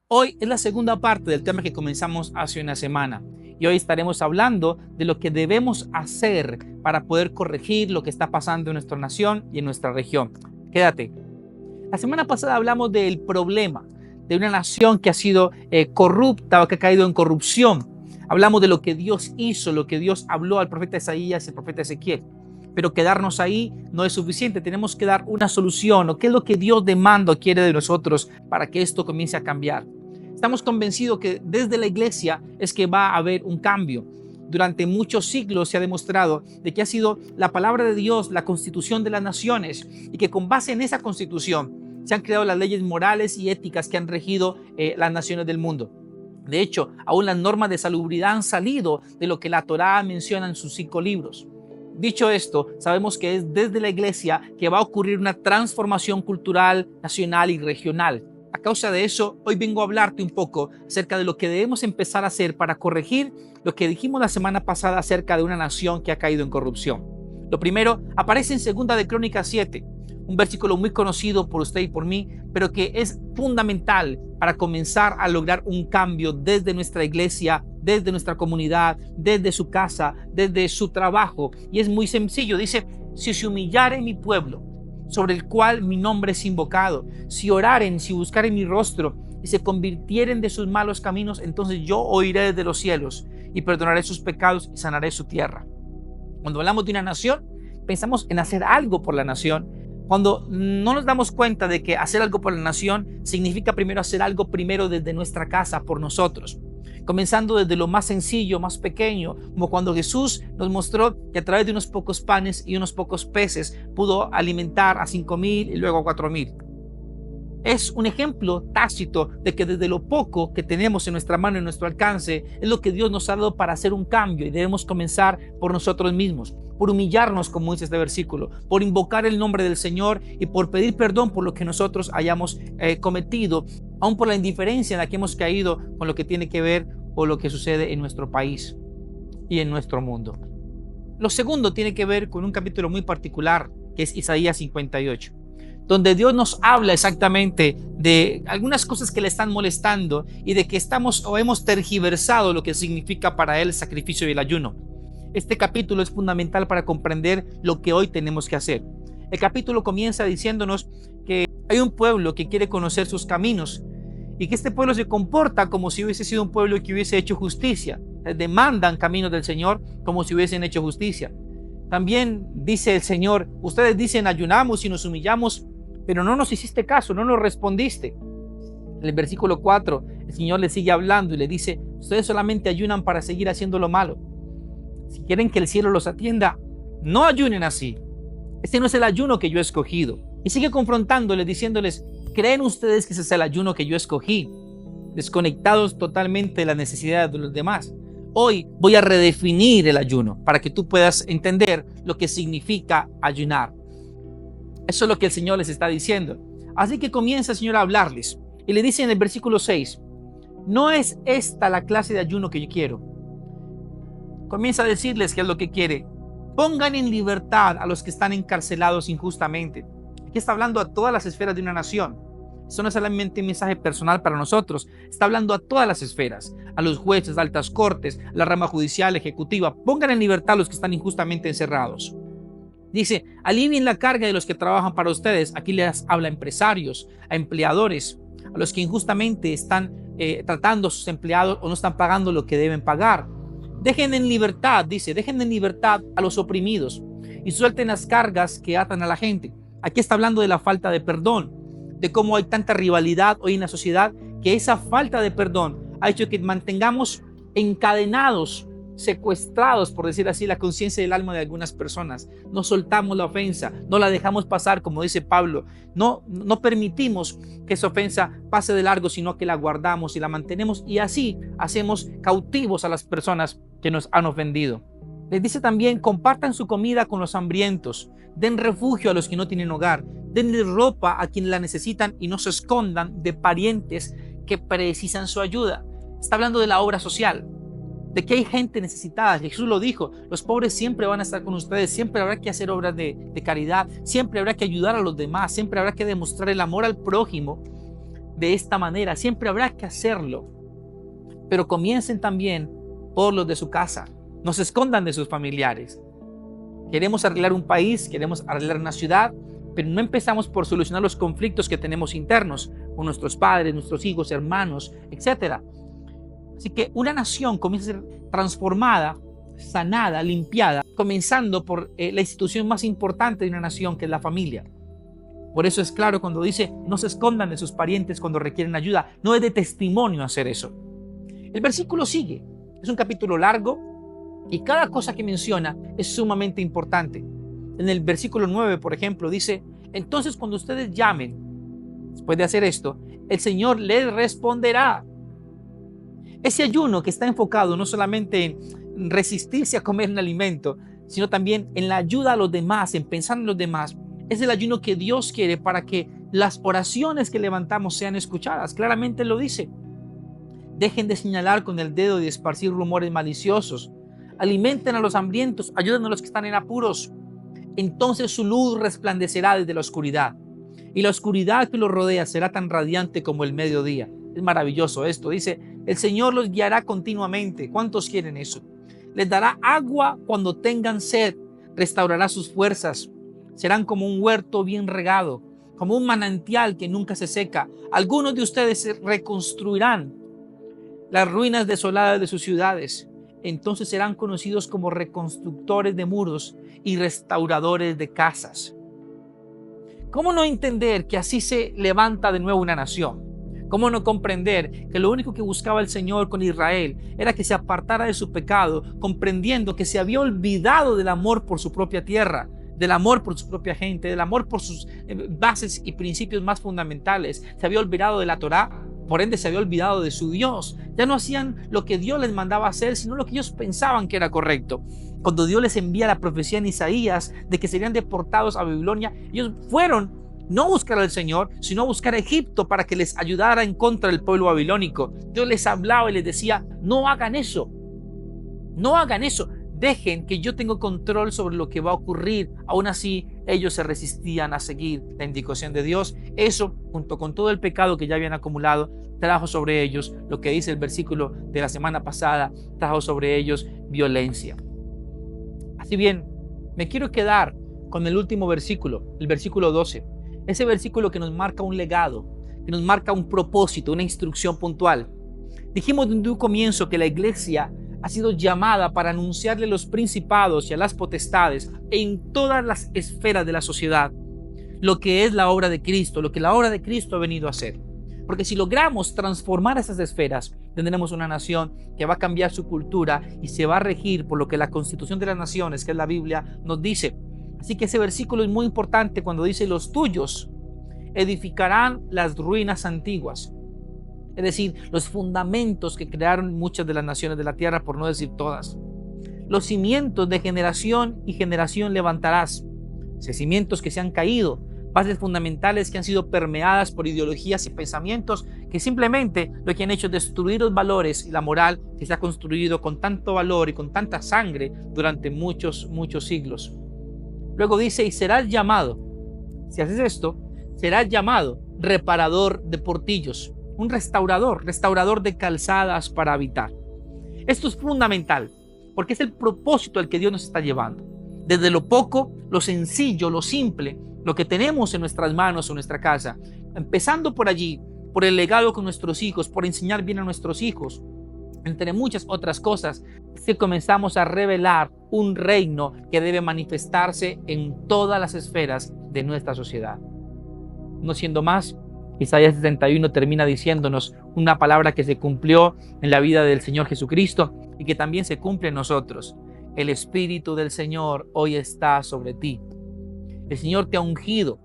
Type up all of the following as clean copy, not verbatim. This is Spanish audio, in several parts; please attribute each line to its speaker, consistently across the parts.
Speaker 1: Hoy es la segunda parte del tema que comenzamos hace una semana y hoy estaremos hablando de lo que debemos hacer para poder corregir lo que está pasando en nuestra nación y en nuestra región. Quédate. La semana pasada hablamos del problema de una nación que ha sido corrupta o que ha caído en corrupción. Hablamos de lo que Dios hizo, lo que Dios habló al profeta Isaías y al profeta Ezequiel. Pero quedarnos ahí no es suficiente, tenemos que dar una solución o qué es lo que Dios demanda o quiere de nosotros para que esto comience a cambiar. Estamos convencidos que desde la iglesia es que va a haber un cambio. Durante muchos siglos se ha demostrado de que ha sido la palabra de Dios, la constitución de las naciones, y que con base en esa constitución se han creado las leyes morales y éticas que han regido las naciones del mundo. De hecho, aún las normas de salubridad han salido de lo que la Torá menciona en sus 5 libros. Dicho esto, sabemos que es desde la iglesia que va a ocurrir una transformación cultural, nacional y regional. A causa de eso, hoy vengo a hablarte un poco acerca de lo que debemos empezar a hacer para corregir lo que dijimos la semana pasada acerca de una nación que ha caído en corrupción. Lo primero aparece en 2 de Crónicas 7, un versículo muy conocido por usted y por mí, pero que es fundamental para comenzar a lograr un cambio desde nuestra iglesia, desde nuestra comunidad, desde su casa, desde su trabajo. Y es muy sencillo, dice: si se humillare mi pueblo, sobre el cual mi nombre es invocado, si oraren, si buscaren mi rostro y se convirtieren de sus malos caminos, entonces yo oiré desde los cielos y perdonaré sus pecados y sanaré su tierra. Cuando hablamos de una nación, pensamos en hacer algo por la nación, cuando no nos damos cuenta de que hacer algo por la nación significa primero hacer algo primero desde nuestra casa por nosotros. Comenzando desde lo más sencillo, más pequeño, como cuando Jesús nos mostró que a través de unos pocos panes y unos pocos peces pudo alimentar a 5,000 y luego a 4,000. Es un ejemplo tácito de que desde lo poco que tenemos en nuestra mano, en nuestro alcance, es lo que Dios nos ha dado para hacer un cambio, y debemos comenzar por nosotros mismos, por humillarnos, como dice este versículo, por invocar el nombre del Señor y por pedir perdón por lo que nosotros hayamos cometido, aun por la indiferencia en la que hemos caído con lo que tiene que ver o lo que sucede en nuestro país y en nuestro mundo. Lo segundo tiene que ver con un capítulo muy particular, que es Isaías 58. Donde Dios nos habla exactamente de algunas cosas que le están molestando y de que estamos o hemos tergiversado lo que significa para él el sacrificio y el ayuno. Este capítulo es fundamental para comprender lo que hoy tenemos que hacer. El capítulo comienza diciéndonos que hay un pueblo que quiere conocer sus caminos y que este pueblo se comporta como si hubiese sido un pueblo que hubiese hecho justicia. Demandan caminos del Señor como si hubiesen hecho justicia. También dice el Señor: ustedes dicen ayunamos y nos humillamos, pero no nos hiciste caso, no nos respondiste. En el versículo 4, el Señor le sigue hablando y le dice: ustedes solamente ayunan para seguir haciendo lo malo. Si quieren que el cielo los atienda, no ayunen así. Este no es el ayuno que yo he escogido. Y sigue confrontándoles, diciéndoles: ¿creen ustedes que ese es el ayuno que yo escogí? Desconectados totalmente de las necesidades de los demás. Hoy voy a redefinir el ayuno para que tú puedas entender lo que significa ayunar. Eso es lo que el Señor les está diciendo. Así que comienza el Señor a hablarles y le dice en el versículo 6: no es esta la clase de ayuno que yo quiero. Comienza a decirles qué es lo que quiere. Pongan en libertad a los que están encarcelados injustamente. Aquí está hablando a todas las esferas de una nación. Eso no es solamente un mensaje personal para nosotros, está hablando a todas las esferas, a los jueces, altas cortes, la rama judicial, ejecutiva. Pongan en libertad a los que están injustamente encerrados. Dice: alivien la carga de los que trabajan para ustedes. Aquí les habla a empresarios, a empleadores, a los que injustamente están tratando a sus empleados o no están pagando lo que deben pagar. Dejen en libertad, dice, dejen en libertad a los oprimidos y suelten las cargas que atan a la gente. Aquí está hablando de la falta de perdón, de cómo hay tanta rivalidad hoy en la sociedad, que esa falta de perdón ha hecho que mantengamos encadenados, secuestrados, por decir así, la conciencia del alma de algunas personas. No soltamos la ofensa, no la dejamos pasar, como dice Pablo. No permitimos que esa ofensa pase de largo, sino que la guardamos y la mantenemos, y así hacemos cautivos a las personas que nos han ofendido. Les dice también: compartan su comida con los hambrientos, den refugio a los que no tienen hogar, denle ropa a quienes la necesitan y no se escondan de parientes que precisan su ayuda. Está hablando de la obra social, de que hay gente necesitada. Jesús lo dijo: los pobres siempre van a estar con ustedes, siempre habrá que hacer obras de caridad, siempre habrá que ayudar a los demás, siempre habrá que demostrar el amor al prójimo de esta manera, siempre habrá que hacerlo. Pero comiencen también por los de su casa. No se escondan de sus familiares. Queremos arreglar un país, queremos arreglar una ciudad, pero no empezamos por solucionar los conflictos que tenemos internos con nuestros padres, nuestros hijos, hermanos, etc. Así que una nación comienza a ser transformada, sanada, limpiada, comenzando por la institución más importante de una nación, que es la familia. Por eso es claro cuando dice, no se escondan de sus parientes cuando requieren ayuda. No es de testimonio hacer eso. El versículo sigue. Es un capítulo largo y cada cosa que menciona es sumamente importante. En el versículo 9, por ejemplo, dice, entonces cuando ustedes llamen, después de hacer esto, el Señor les responderá. Ese ayuno que está enfocado no solamente en resistirse a comer un alimento, sino también en la ayuda a los demás, en pensar en los demás, es el ayuno que Dios quiere para que las oraciones que levantamos sean escuchadas. Claramente lo dice. Dejen de señalar con el dedo y esparcir rumores maliciosos. Alimenten a los hambrientos, ayuden a los que están en apuros. Entonces su luz resplandecerá desde la oscuridad, y la oscuridad que los rodea será tan radiante como el mediodía. Es maravilloso esto. Dice, el Señor los guiará continuamente. ¿Cuántos quieren eso? Les dará agua cuando tengan sed, restaurará sus fuerzas. Serán como un huerto bien regado, como un manantial que nunca se seca. Algunos de ustedes reconstruirán las ruinas desoladas de sus ciudades. Entonces serán conocidos como reconstructores de muros y restauradores de casas. ¿Cómo no entender que así se levanta de nuevo una nación? ¿Cómo no comprender que lo único que buscaba el Señor con Israel era que se apartara de su pecado, comprendiendo que se había olvidado del amor por su propia tierra, del amor por su propia gente, del amor por sus bases y principios más fundamentales? Se había olvidado de la Torá, por ende se había olvidado de su Dios. Ya no hacían lo que Dios les mandaba hacer, sino lo que ellos pensaban que era correcto. Cuando Dios les envía la profecía en Isaías de que serían deportados a Babilonia, ellos fueron no a buscar al Señor, sino a buscar a Egipto para que les ayudara en contra del pueblo babilónico. Dios les hablaba y les decía, no hagan eso, no hagan eso. Dejen que yo tengo control sobre lo que va a ocurrir. Aún así, ellos se resistían a seguir la indicación de Dios. Eso, junto con todo el pecado que ya habían acumulado, trajo sobre ellos, lo que dice el versículo de la semana pasada, trajo sobre ellos violencia. Así bien, me quiero quedar con el último versículo, el versículo 12. Ese versículo que nos marca un legado, que nos marca un propósito, una instrucción puntual. Dijimos desde un comienzo que la iglesia ha sido llamada para anunciarle a los principados y a las potestades en todas las esferas de la sociedad lo que es la obra de Cristo, lo que la obra de Cristo ha venido a hacer. Porque si logramos transformar esas esferas, tendremos una nación que va a cambiar su cultura y se va a regir por lo que la Constitución de las Naciones, que es la Biblia, nos dice. Así que ese versículo es muy importante cuando dice, los tuyos edificarán las ruinas antiguas. Es decir, los fundamentos que crearon muchas de las naciones de la tierra, por no decir todas. Los cimientos de generación y generación levantarás. Cimientos que se han caído, bases fundamentales que han sido permeadas por ideologías y pensamientos que simplemente lo que han hecho es destruir los valores y la moral que se ha construido con tanto valor y con tanta sangre durante muchos siglos. Luego dice, y serás llamado, si haces esto, serás llamado reparador de portillos, un restaurador de calzadas para habitar. Esto es fundamental, porque es el propósito al que Dios nos está llevando. Desde lo poco, lo sencillo, lo simple, lo que tenemos en nuestras manos o en nuestra casa, empezando por allí, por el legado con nuestros hijos, por enseñar bien a nuestros hijos, entre muchas otras cosas, que comenzamos a revelar un reino que debe manifestarse en todas las esferas de nuestra sociedad. No siendo más, Isaías 61 termina diciéndonos una palabra que se cumplió en la vida del Señor Jesucristo y que también se cumple en nosotros. El Espíritu del Señor hoy está sobre ti. El Señor te ha ungido,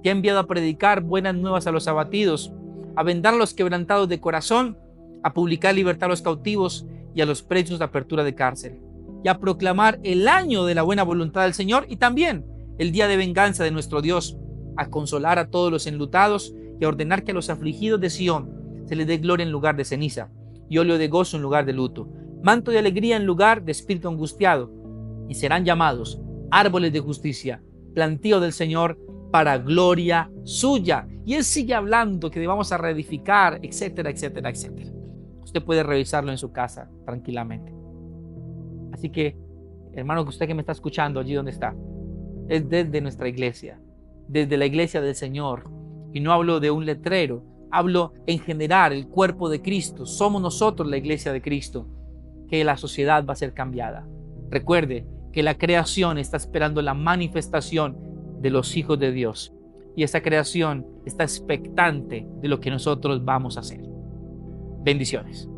Speaker 1: te ha enviado a predicar buenas nuevas a los abatidos, a vendar a los quebrantados de corazón, a publicar libertad a los cautivos y a los presos de apertura de cárcel, y a proclamar el año de la buena voluntad del Señor y también el día de venganza de nuestro Dios, a consolar a todos los enlutados y a ordenar que a los afligidos de Sión se les dé gloria en lugar de ceniza y óleo de gozo en lugar de luto, manto de alegría en lugar de espíritu angustiado, y serán llamados árboles de justicia, plantío del Señor, para gloria suya. Y él sigue hablando que vamos a reedificar, etcétera, etcétera, etcétera. Usted puede revisarlo en su casa tranquilamente. Así que, hermano, que usted que me está escuchando allí donde está, es desde nuestra iglesia, desde la iglesia del Señor. Y no hablo de un letrero, hablo en general, el cuerpo de Cristo. Somos nosotros la iglesia de Cristo, que la sociedad va a ser cambiada. Recuerde que la creación está esperando la manifestación de los hijos de Dios. Y esa creación está expectante de lo que nosotros vamos a hacer. Bendiciones.